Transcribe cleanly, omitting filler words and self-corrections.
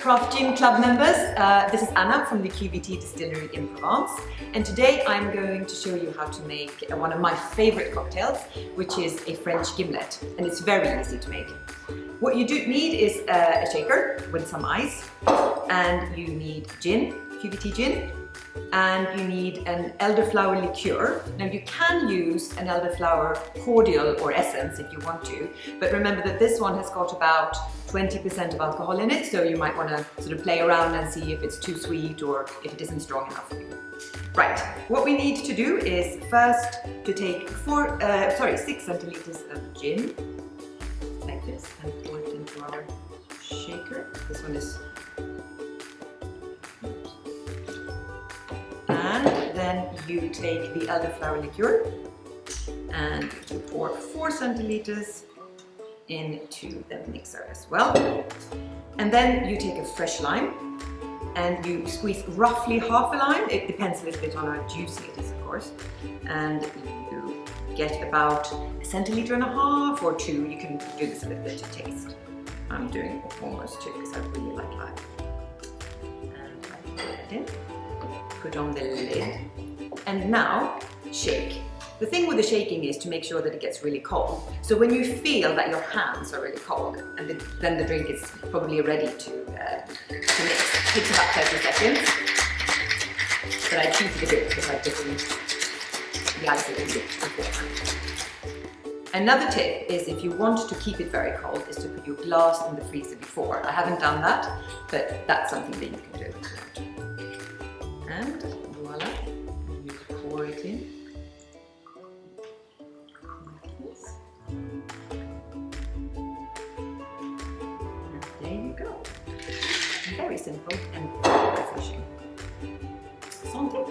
Craft Gin Club members, this is Anna from the QVT Distillery in Provence, and today I'm going to show you how to make one of my favorite cocktails, which is a French Gimlet, and it's very easy to make. What you do need is a shaker with some ice, and you need gin, QVT gin, and you need an elderflower liqueur. Now you can use an elderflower cordial or essence if you want to, but remember that this one has got about 20% of alcohol in it, so you might want to sort of play around and see if it's too sweet or if it isn't strong enough for you. Right, what we need to do is first to take 6 centiliters of gin, like this, and pour it into our shaker. This one is... And then you take the elderflower liqueur and you pour 4 centiliters into the mixer as well. And then you take a fresh lime and you squeeze roughly half a lime. It depends a little bit on how juicy it is, of course. And you get about 1.5 centiliters or 2. You can do this a little bit to taste. I'm doing almost 2 because I really like lime. And I put it in. Put on the lid, and now shake. The thing with the shaking is to make sure that it gets really cold. So when you feel that your hands are really cold, and then the drink is probably ready to mix. It takes about 30 seconds, but I cheated a bit because I put in the ice a little bit beforehand. Another tip is, if you want to keep it very cold, is to put your glass in the freezer before. I haven't done that, but that's something that you can do. And voila, you pour it in like this. And there you go. Very simple and very refreshing. Santé!